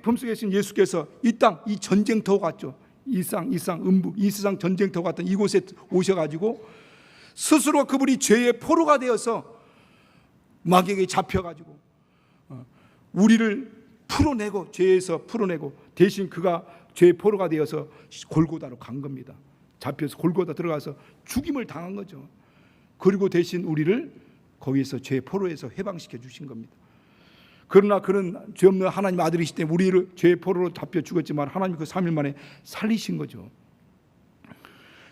S1: 품속에 계신 예수께서 이 땅, 이 전쟁터 같죠. 이 세상 전쟁터 같은 이곳에 오셔가지고 스스로 그분이 죄의 포로가 되어서 마귀에게 잡혀가지고 우리를 풀어내고 죄에서 풀어내고 대신 그가 죄의 포로가 되어서 골고다로 간 겁니다. 잡혀서 골고다 들어가서 죽임을 당한 거죠. 그리고 대신 우리를 거기에서 죄의 포로에서 해방시켜 주신 겁니다. 그러나 그는 죄 없는 하나님 아들이시기 때문에 우리를 죄의 포로로 잡혀 죽었지만 하나님 그 3일 만에 살리신 거죠.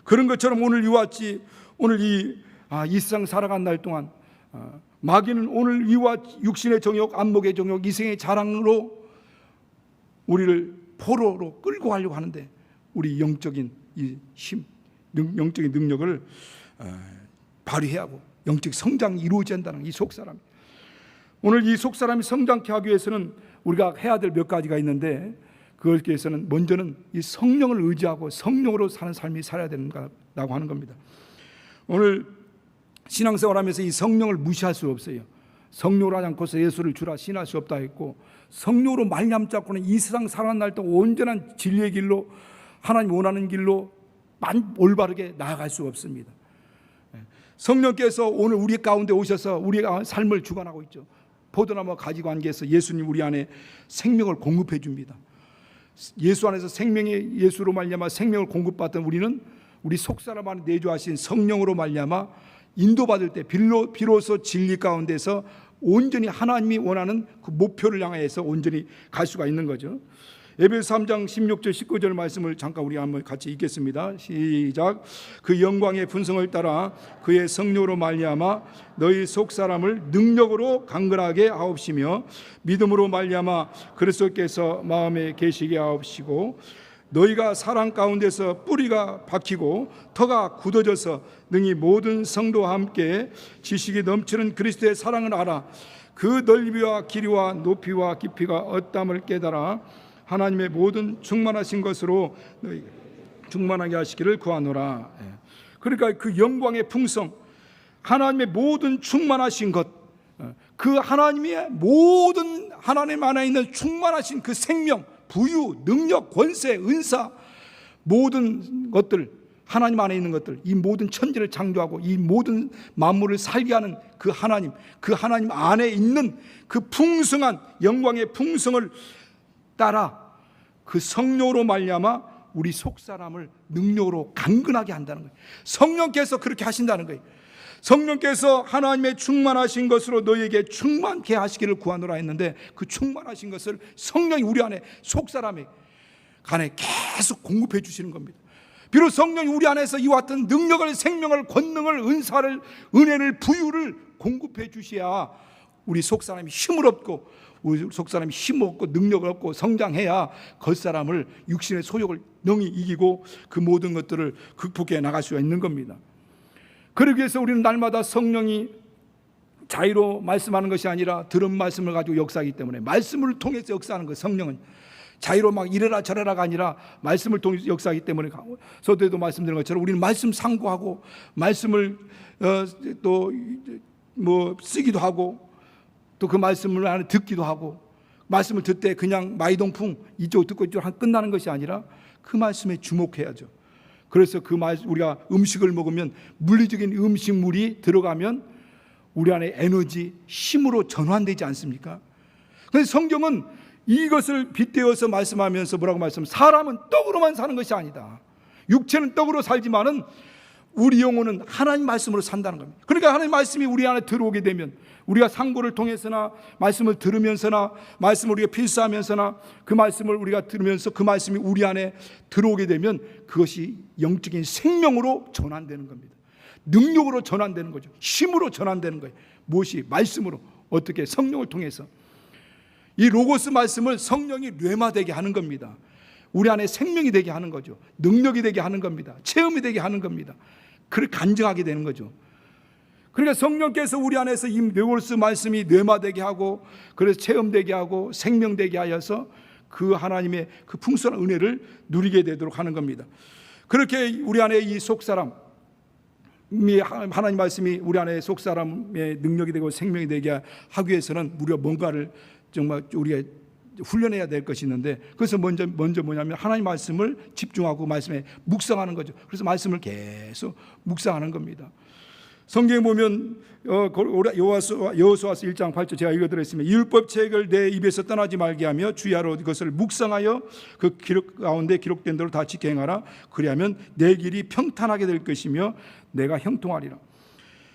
S1: 그런 것처럼 오늘 이와 같이 오늘 이 세상 살아간 날 동안 마귀는 오늘 이와 육신의 정욕, 안목의 정욕, 이생의 자랑으로 우리를 포로로 끌고 가려고 하는데 우리 영적인 이 힘, 영적인 능력을 발휘해야 하고 영적 성장이 이루어져야 한다는 이 속사람. 오늘 이 속사람이 성장케 하기 위해서는 우리가 해야 될 몇 가지가 있는데 그것에 위해서는 먼저는 이 성령을 의지하고 성령으로 사는 삶이 살아야 된다고 하는 겁니다. 오늘 신앙생활하면서 이 성령을 무시할 수 없어요. 성령으로 하지 않고서 예수를 주라 신할 수 없다 했고 성령으로 말미암자고는 이 세상 살아난 날 동안 온전한 진리의 길로 하나님 원하는 길로 올바르게 나아갈 수 없습니다. 성령께서 오늘 우리 가운데 오셔서 우리의 삶을 주관하고 있죠. 포도나무와 가지 관계에서 예수님 우리 안에 생명을 공급해 줍니다. 예수 안에서 예수로 말미암아 생명을 공급받던 우리는 우리 속사람 안에 내주하신 성령으로 말미암아 인도받을 때 비로소 진리 가운데서 온전히 하나님이 원하는 그 목표를 향해서 온전히 갈 수가 있는 거죠. 에베소 3장 16절 19절 말씀을 잠깐 우리 한번 같이 읽겠습니다. 시작. 그 영광의 분성을 따라 그의 성령으로 말미암아 너희 속사람을 능력으로 강건하게 하옵시며 믿음으로 말미암아 그리스도께서 마음에 계시게 하옵시고 너희가 사랑 가운데서 뿌리가 박히고 터가 굳어져서 능히 모든 성도와 함께 지식이 넘치는 그리스도의 사랑을 알아 그 넓이와 길이와 높이와 깊이가 어떠함을 깨달아 하나님의 모든 충만하신 것으로 너희 충만하게 하시기를 구하노라. 그러니까 그 영광의 풍성, 하나님의 모든 충만하신 것, 그 하나님의 모든 하나님 안에 있는 충만하신 그 생명, 부유, 능력, 권세, 은사, 모든 것들, 하나님 안에 있는 것들, 이 모든 천지를 창조하고 이 모든 만물을 살게 하는 그 하나님 안에 있는 그 풍성한 영광의 풍성을 따라 그 성령으로 말미암아 우리 속사람을 능력으로 강건하게 한다는 거예요. 성령께서 그렇게 하신다는 거예요. 성령께서 하나님의 충만하신 것으로 너희에게 충만케 하시기를 구하노라 했는데 그 충만하신 것을 성령이 우리 안에 속사람에 간에 계속 공급해 주시는 겁니다. 비록 성령이 우리 안에서 이와 같은 능력을, 생명을, 권능을, 은사를, 은혜를, 부유를 공급해 주셔야 우리 속사람이 힘을 얻고 우리 속사람이 힘 얻고 능력을 얻고 성장해야 겉사람을 육신의 소욕을 능히 이기고 그 모든 것들을 극복해 나갈 수가 있는 겁니다. 그러기 위해서 우리는 날마다 성령이 자유로 말씀하는 것이 아니라 들은 말씀을 가지고 역사하기 때문에 말씀을 통해서 역사하는 것, 성령은 자유로 막 이래라 저래라가 아니라 말씀을 통해서 역사하기 때문에 서두에도 말씀드린 것처럼 우리는 말씀 상고하고 말씀을 또 뭐 쓰기도 하고 또 그 말씀을 듣기도 하고 말씀을 듣되 그냥 마이동풍 이쪽 듣고 이쪽 끝나는 것이 아니라 그 말씀에 주목해야죠. 그래서 우리가 음식을 먹으면 물리적인 음식물이 들어가면 우리 안에 에너지, 힘으로 전환되지 않습니까? 그래서 성경은 이것을 빗대어서 말씀하면서 뭐라고 말씀하면 사람은 떡으로만 사는 것이 아니다. 육체는 떡으로 살지만은 우리 영혼은 하나님 말씀으로 산다는 겁니다. 그러니까 하나님 말씀이 우리 안에 들어오게 되면 우리가 상고를 통해서나 말씀을 들으면서나 말씀을 우리가 필사하면서나 그 말씀을 우리가 들으면서 그 말씀이 우리 안에 들어오게 되면 그것이 영적인 생명으로 전환되는 겁니다. 능력으로 전환되는 거죠. 힘으로 전환되는 거예요. 무엇이? 말씀으로. 어떻게? 성령을 통해서. 이 로고스 말씀을 성령이 뇌마되게 하는 겁니다. 우리 안에 생명이 되게 하는 거죠. 능력이 되게 하는 겁니다. 체험이 되게 하는 겁니다. 그렇게 간증하게 되는 거죠. 그러니까 성령께서 우리 안에서 이 로고스 말씀이 뇌마되게 하고 그래서 체험되게 하고 생명되게 하여서 그 하나님의 그 풍성한 은혜를 누리게 되도록 하는 겁니다. 그렇게 우리 안에 이 속사람 하나님 말씀이 우리 안에 속사람의 능력이 되고 생명이 되게 하기 위해서는 우리가 뭔가를 정말 우리가 훈련해야 될 것이 있는데 그래서 먼저 뭐냐면 하나님 말씀을 집중하고 말씀에 묵상하는 거죠. 그래서 말씀을 계속 묵상하는 겁니다. 성경에 보면 여호수아서 1장 8절 제가 읽어드렸으면 이 율법책을 내 입에서 떠나지 말게 하며 주야로 이것을 묵상하여 그 기록 가운데 기록된 대로 다 지켜 행하라. 그리하면 내 길이 평탄하게 될 것이며 내가 형통하리라.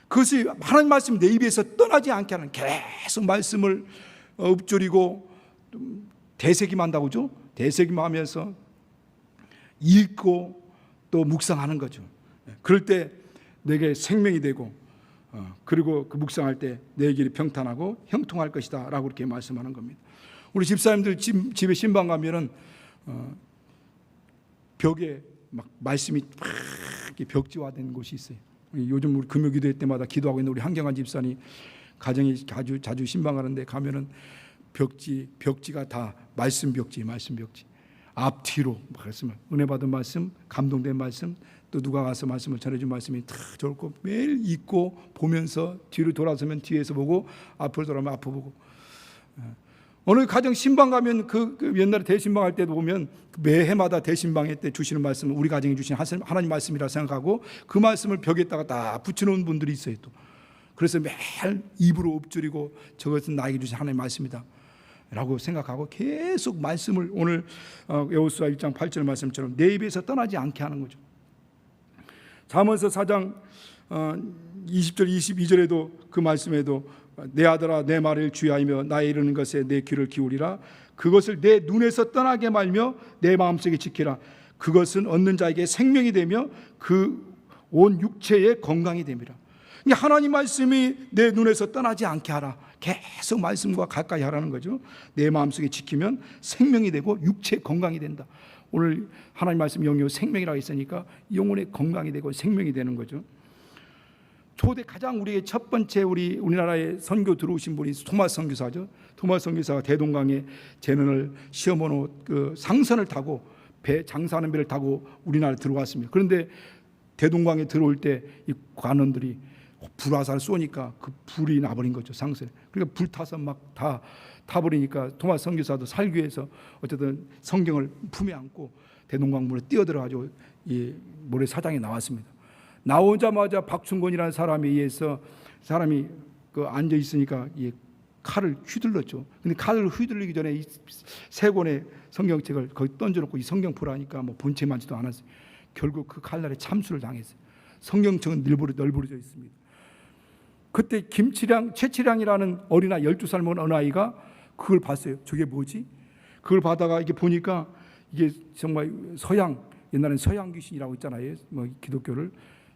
S1: 그것이 하나님 말씀 내 입에서 떠나지 않게 하는 계속 말씀을 읊조리고 되새김한다고 그러죠. 되새김하면서 읽고 또 묵상하는 거죠. 그럴 때 내게 생명이 되고 그리고 그 묵상할 때 내 길이 평탄하고 형통할 것이다 라고 이렇게 말씀하는 겁니다. 우리 집사님들 집에 신방 가면은 벽에 막 말씀이 막 벽지화된 곳이 있어요. 요즘 우리 금요 기도회 때마다 기도하고 있는 우리 한경환 집사님 가정이 자주 신방 가는데 가면은 벽지가 다 말씀 벽지 앞뒤로 말씀을 은혜 받은 말씀, 감동된 말씀, 또 누가 가서 말씀을 전해준 말씀이 다 좋고 매일 읽고 보면서 뒤로 돌아서면 뒤에서 보고 앞으로 돌아오면 앞으로 보고 어느 가정 신방 가면 그 옛날에 대신방 할 때도 보면 매해마다 대신방회 때 주시는 말씀은 우리 가정에 주신 하나님 말씀이라 생각하고 그 말씀을 벽에다가 다 붙여놓은 분들이 있어요. 또 그래서 매일 입으로 읊조리고 저것은 나에게 주신 하나님 말씀이다 라고 생각하고 계속 말씀을 오늘 여호수아 1장 8절 말씀처럼 내 입에서 떠나지 않게 하는 거죠. 잠언서 4장 20절 22절에도 그 말씀에도 내 아들아 내 말을 주의하며 나의 이르는 것에 내 귀를 기울이라. 그것을 내 눈에서 떠나게 말며 내 마음속에 지키라. 그것은 얻는 자에게 생명이 되며 그 온 육체의 건강이 됨이라. 하나님 말씀이 내 눈에서 떠나지 않게 하라. 계속 말씀과 가까이 하라는 거죠. 내 마음속에 지키면 생명이 되고 육체 건강이 된다. 오늘 하나님 말씀 영역 생명이라고 했으니까 영혼의 건강이 되고 생명이 되는 거죠. 초대 가장 우리의 첫 번째 우리나라에 선교 들어오신 분이 토마스 선교사죠. 토마스 선교사가 대동강에 재난을 시어머니 그 상선을 타고 장사하는 배를 타고 우리나라에 들어왔습니다. 그런데 대동강에 들어올 때 이 관원들이 불화살을 쏘니까 그 불이 나버린 거죠, 상선에. 그러니까 불타서 막 다 타버리니까 토마스 선교사도 살기 위해서 어쨌든 성경을 품에 안고 대동강물에 뛰어들어가지고 이 모래사장에 나왔습니다. 나오자마자 박충곤이라는 사람에 의해서 사람이 그 앉아 있으니까 이 칼을 휘둘렀죠. 근데 칼을 휘둘리기 전에 이 세 권의 성경책을 거기 던져놓고 이 성경 보라니까 뭐 본체 만지도 않았어요. 결국 그 칼날에 참수를 당했어요. 성경책은 널브러져 있습니다. 그때 최치량이라는 어린아이 12살 먹은 어린아이가 그걸 봤어요. 저게 뭐지? 그걸 봐다가 이게 보니까 이게 정말 옛날엔 서양 귀신이라고 있잖아요. 뭐 기독교를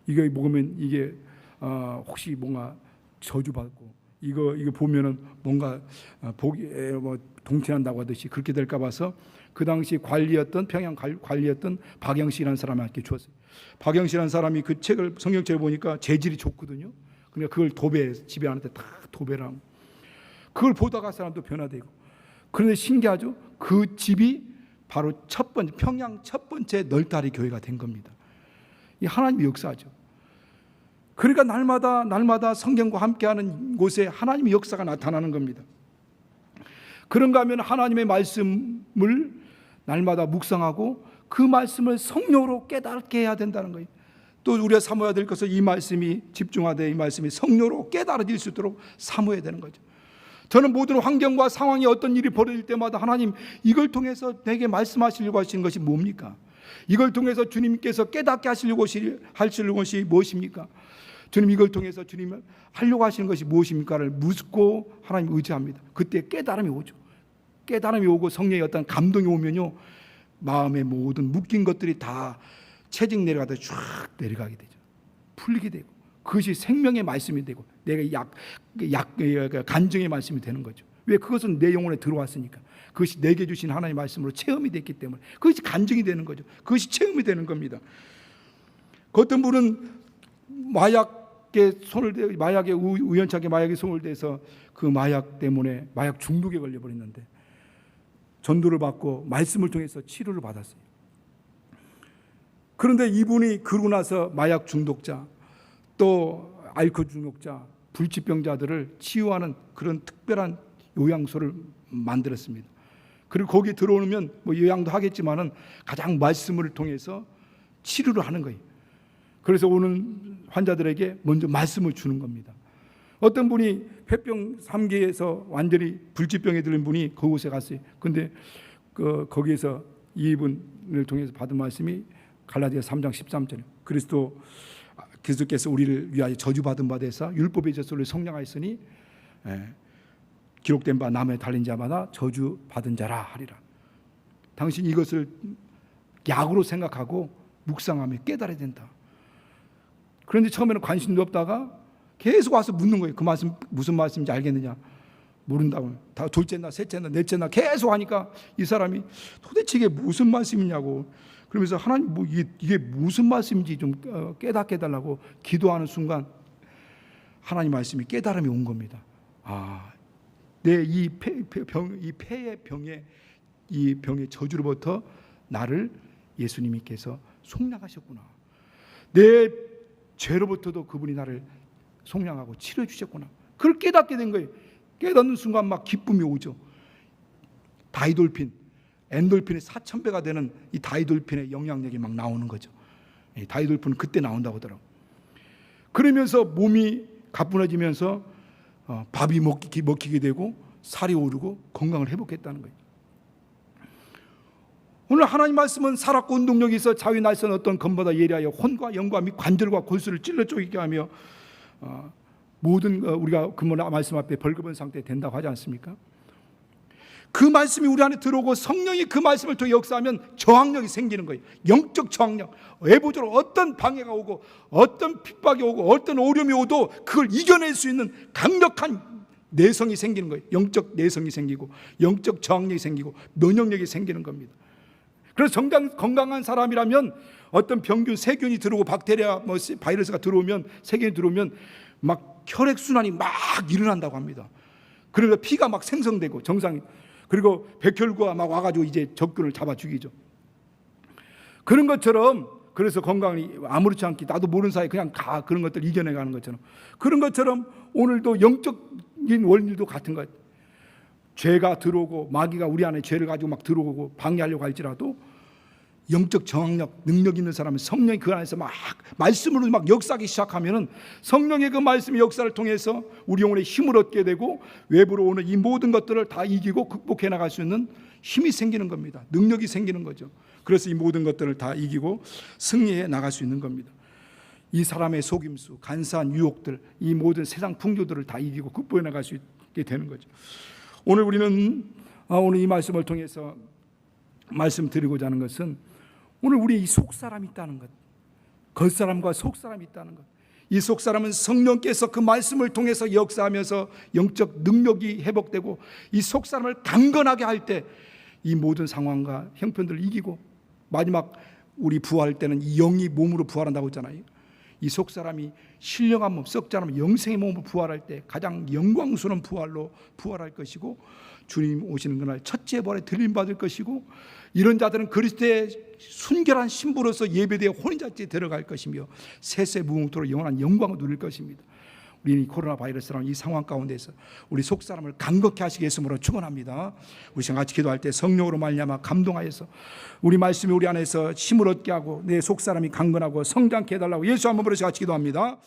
S1: 이거 먹으면 이게 혹시 뭔가 저주받고 이거 보면은 뭔가 복이 뭐 동태난다고 하듯이 그렇게 될까 봐서 그 당시 평양 관리였던 박영식이라는 사람한테 주었어요. 박영식이라는 사람이 그 성경책을 보니까 재질이 좋거든요. 그러니까 그걸 집에 하는데 다 도배를 하고 그걸 보다가 사람도 변화되고. 그런데 신기하죠? 그 집이 바로 평양 첫 번째 널다리 교회가 된 겁니다. 이 하나님의 역사죠. 그러니까 날마다 성경과 함께하는 곳에 하나님의 역사가 나타나는 겁니다. 그런가 하면 하나님의 말씀을 날마다 묵상하고 그 말씀을 성령으로 깨닫게 해야 된다는 거예요. 또 우리가 사모해야 될 것은 이 말씀이 집중하되 이 말씀이 성령으로 깨달아질 수 있도록 사모해야 되는 거죠. 저는 모든 환경과 상황이 어떤 일이 벌어질 때마다 하나님, 이걸 통해서 내게 말씀하시려고 하시는 것이 뭡니까? 이걸 통해서 주님께서 깨닫게 하시려고 하시는 것이 무엇입니까? 주님, 이걸 통해서 주님을 하려고 하시는 것이 무엇입니까를 묻고 하나님 의지합니다. 그때 깨달음이 오죠. 깨달음이 오고 성령의 어떤 감동이 오면요, 마음의 모든 묶인 것들이 다 채찍 내려가다 쫙 내려가게 되죠. 풀리게 되고, 그것이 생명의 말씀이 되고 내가 간증의 말씀이 되는 거죠. 왜? 그것은 내 영혼에 들어왔으니까. 그것이 내게 주신 하나님의 말씀으로 체험이 됐기 때문에 그것이 간증이 되는 거죠. 그것이 체험이 되는 겁니다. 어떤 분은 마약에 우연찮게 마약에 손을 대서 그 마약 때문에 마약 중독에 걸려버렸는데 전도를 받고 말씀을 통해서 치료를 받았어요. 그런데 이분이 그러고 나서 마약 중독자, 또 알코올 중독자, 불치병자들을 치유하는 그런 특별한 요양소를 만들었습니다. 그리고 거기에 들어오면 뭐 요양도 하겠지만은 가장 말씀을 통해서 치료를 하는 거예요. 그래서 오는 환자들에게 먼저 말씀을 주는 겁니다. 어떤 분이 폐병 3기에서 완전히 불치병에 들린 분이 그곳에 갔어요. 근데 거기에서 이분을 통해서 받은 말씀이 갈라디아 3장 13절에 그리스도께서 우리를 위하여 저주받은 바 되사 율법의 젖소를 성량하였으니 기록된 바 남에 달린 자마다 저주받은 자라 하리라. 당신 이것을 약으로 생각하고 묵상하며 깨달아야 된다. 그런데 처음에는 관심도 없다가 계속 와서 묻는 거예요. 그 말씀 무슨 말씀인지 알겠느냐? 모른다고. 다 둘째나 셋째나 넷째나 계속 하니까 이 사람이 도대체 이게 무슨 말씀이냐고. 그러면서 하나님, 뭐 이게 무슨 말씀인지 좀 깨닫게 해달라고 기도하는 순간 하나님 말씀이 깨달음이 온 겁니다. 아, 내 이 폐의 병의 이 병의 저주로부터 나를 예수님께서 속량하셨구나. 내 죄로부터도 그분이 나를 속량하고 치료해 주셨구나. 그걸 깨닫게 된 거예요. 깨닫는 순간 막 기쁨이 오죠. 다이돌핀, 엔돌핀의 4000배가 되는 이 다이돌핀의 영향력이 막 나오는 거죠. 다이돌핀은 그때 나온다고 하더라고요. 그러면서 몸이 가뿐해지면서 밥이 먹히게 되고 살이 오르고 건강을 회복했다는 거예요. 오늘 하나님 말씀은 살았고 운동력이 있어 자위 날선 어떤 검보다 예리하여 혼과 영과 및 관절과 골수를 찔러 쪼개게 하며 모든 우리가 그 말씀 앞에 벌거벗은 상태에 된다고 하지 않습니까? 그 말씀이 우리 안에 들어오고 성령이 그 말씀을 통해 역사하면 저항력이 생기는 거예요. 영적 저항력. 외부적으로 어떤 방해가 오고 어떤 핍박이 오고 어떤 어려움이 오도 그걸 이겨낼 수 있는 강력한 내성이 생기는 거예요. 영적 내성이 생기고 영적 저항력이 생기고 면역력이 생기는 겁니다. 그래서 건강한 사람이라면 어떤 병균, 세균이 들어오고 박테리아, 바이러스가 들어오면, 세균이 들어오면 막 혈액순환이 막 일어난다고 합니다. 그러니까 피가 막 생성되고 정상이, 그리고 백혈구가 막 와가지고 이제 적균을 잡아 죽이죠. 그런 것처럼, 그래서 건강이 아무렇지 않게 나도 모르는 사이에 그냥 그런 것들 이겨내가는 것처럼, 그런 것처럼 오늘도 영적인 원리도 같은 것. 죄가 들어오고 마귀가 우리 안에 죄를 가지고 막 들어오고 방해하려고 할지라도 영적 저항력, 능력 있는 사람은 성령이 그 안에서 막 말씀으로 막 역사하기 시작하면은 성령의 그 말씀의 역사를 통해서 우리 영혼에 힘을 얻게 되고 외부로 오는 이 모든 것들을 다 이기고 극복해 나갈 수 있는 힘이 생기는 겁니다. 능력이 생기는 거죠. 그래서 이 모든 것들을 다 이기고 승리해 나갈 수 있는 겁니다. 이 사람의 속임수, 간사한 유혹들, 이 모든 세상 풍조들을 다 이기고 극복해 나갈 수 있게 되는 거죠. 오늘 우리는 오늘 이 말씀을 통해서 말씀드리고자 하는 것은 오늘 우리 이 속사람이 있다는 것, 겉사람과 속사람이 있다는 것. 이 속사람은 성령께서 그 말씀을 통해서 역사하면서 영적 능력이 회복되고 이 속사람을 강건하게 할 때 이 모든 상황과 형편들을 이기고 마지막 우리 부활할 때는 이 영이 몸으로 부활한다고 했잖아요. 이 속사람이 신령한 몸, 썩지 않은 영생의 몸으로 부활할 때 가장 영광스러운 부활로 부활할 것이고 주님 오시는 그날 첫째 부활에 들림받을 것이고 이런 자들은 그리스도의 순결한 신부로서 예배되어 혼인잔치에 들어갈 것이며 세세 무궁토록 영원한 영광을 누릴 것입니다. 우리 코로나 바이러스라는 이 상황 가운데서 우리 속사람을 간극케 하시겠으므로 축원합니다. 우리 같이 기도할 때 성령으로 말미암아 감동하여서 우리 말씀이 우리 안에서 힘을 얻게 하고 내 속사람이 강건하고 성장케 해달라고 예수 한번 부르시 같이 기도합니다.